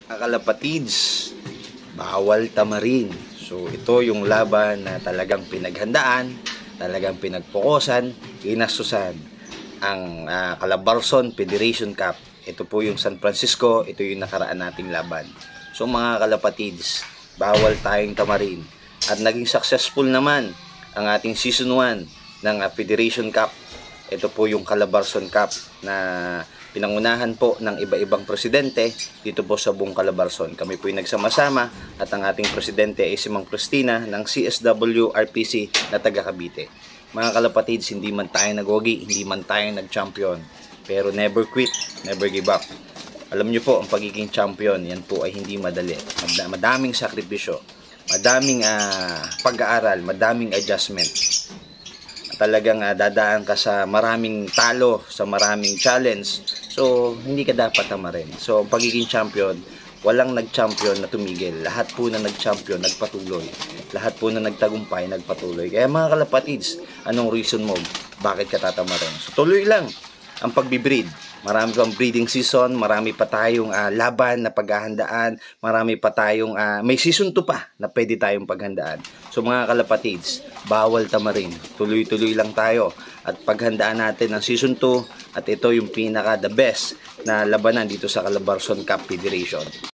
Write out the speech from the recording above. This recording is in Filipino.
Mga kalapatids, bawal tamarin. So ito yung laban na talagang pinaghandaan, talagang pinagpokosan, inasusan ang Calabarzon Federation Cup. Ito po yung San Francisco, ito yung nakaraan nating laban. So mga kalapatids, bawal tayong tamarin. At naging successful naman ang ating season 1 ng Federation Cup. Ito po yung Calabarzon Cup na pinangunahan po ng iba-ibang presidente dito po sa buong Calabarzon. Kami po yung nagsama-sama at ang ating presidente ay si Mang Cristina ng CSW RPC na taga Cavite. Mga kalapatids, hindi man tayo nagwagi, hindi man tayo nag-champion, pero never quit, never give up. Alam nyo po, ang pagiging champion, yan po ay hindi madali. Madaming sakripisyo, madaming pag-aaral, madaming adjustment. Talagang dadaan ka sa maraming talo, sa maraming challenge. So, hindi ka dapat tamarin. So, ang pagiging champion, walang nag-champion na tumigil. Lahat po na nag-champion, nagpatuloy. Lahat po na nagtagumpay, nagpatuloy. Kaya mga kalapatids, anong reason mo? Bakit ka tatamarin? So, tuloy lang ang pagbibreed. Marami pang breeding season, marami pa tayong laban na paghahandaan, marami pa tayong, may season 2 pa na pwede tayong paghandaan. So mga kalapatids, bawal tamarin. Tuloy-tuloy lang tayo at paghandaan natin ang season 2 at ito yung pinaka the best na labanan dito sa Calabarzon Cup Federation.